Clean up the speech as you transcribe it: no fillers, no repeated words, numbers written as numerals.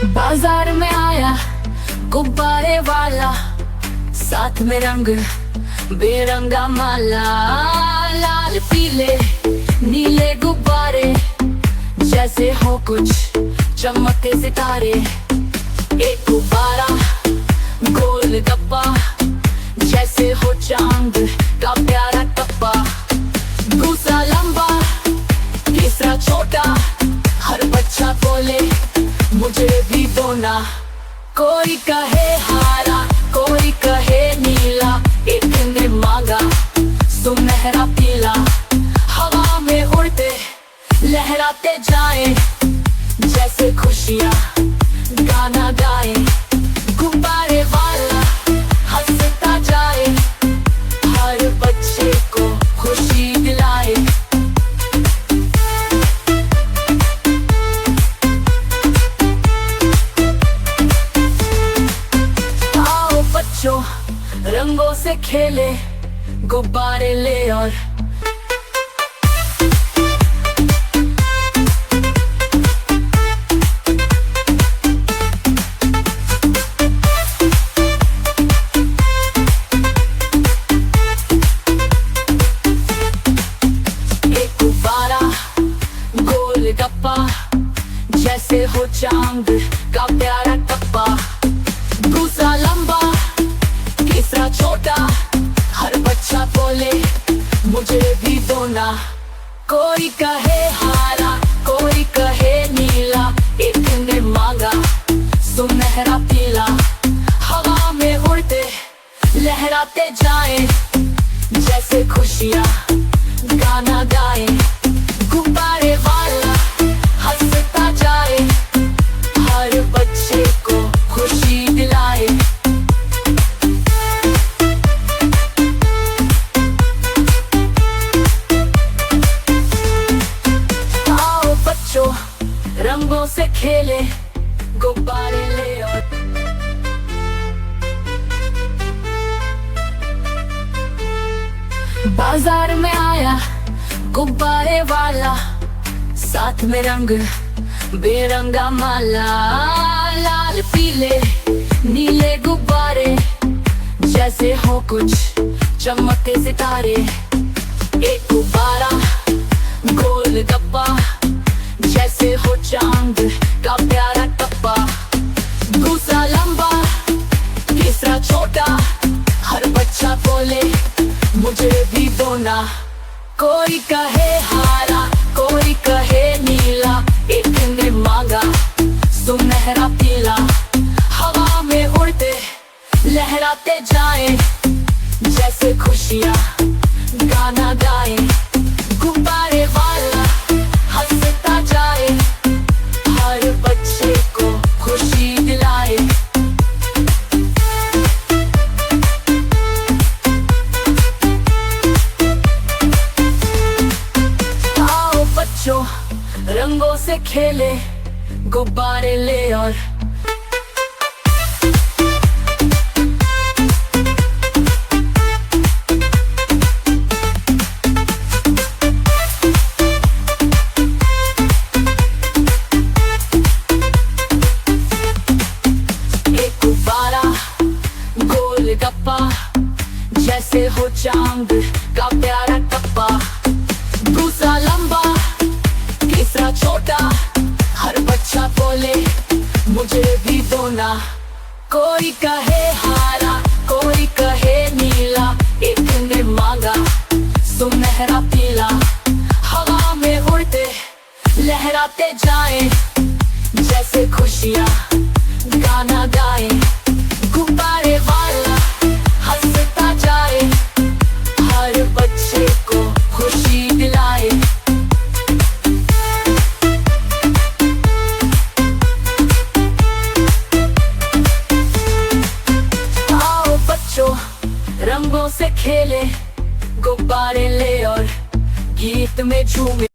बाजार में आया गुब्बारे वाला, साथ में रंग बेरंगा माला। लाल पीले नीले गुब्बारे, जैसे हो कुछ चमकते सितारे। एक गुब्बारा गोल गप्पा, जैसे हो चांद का प्यारा टप्पा। दूसरा लंबा तीसरा छोटा, हर बच्चा बोले मुझे भी दो ना। कोई कहे हरा कोई कहे नीला, एक ने मांगा सुनहरा पीला। हवा में उड़ते लहराते जाए, जैसे खुशियाँ गाना गाए। गुब्बारे वाला हंसता जाए, हर बच्चे को खुशी दिलाए। आओ बच्चों रंगों से खेले, गुब्बारे ले और गप्पा, जैसे हो चांद का प्यारा टप्पा। दूसरा लंबा तीसरा छोटा, हर बच्चा बोले मुझे भी दो ना। कोई कहे हरा कोई कहे नीला, एक ने मांगा सुनहरा पीला। हवा में उड़ते लहराते जाए, जैसे खुशियाँ गाना गाए। गुब्बारे वाला हंसता जाए, हर बच्चे को खुशी दिलाए। आओ बच्चों रंगों से खेले, गुब्बारे ले और बाजार में आया गुब्बारे वाला, साथ में रंग बेरंगा माला। लाल पीले नीले गुब्बारे, जैसे हो कुछ चमकते सितारे। एक गुब्बारा गोल गप्पा, जैसे हो चांद का प्यारा टप्पा। दूसरा लंबा तीसरा छोटा, हर बच्चा बोले मुझे भी दो ना। कोई कहे हरा कोई कहे नीला, एक ने मांगा सुनहरा पीला। हवा में उड़ते लहराते जाए, जैसे खुशियाँ गाना गाए। गुब्बारे वाला हंसता जाए, हर बच्चे को खुशी दिलाए। रंगों से खेले, गुब्बारे ले और एक गुब्बारा गोल गप्पा, जैसे हो चांद का प्यारा टप्पा। दूसरा लंबा तीसरा छोटा, हर बच्चा बोले मुझे भी दो ना। कोई कहे हरा कोई कहे नीला, एक ने मांगा सुनहरा पीला। हवा में उड़ते लहराते जाए, जैसे खुशियाँ गाना गाए। गुब्बारे वाला हंसता जाए, हर बच्चे को खुशी दिलाए। रंगों से खेले, गुब्बारे ले और गीत में झूमे।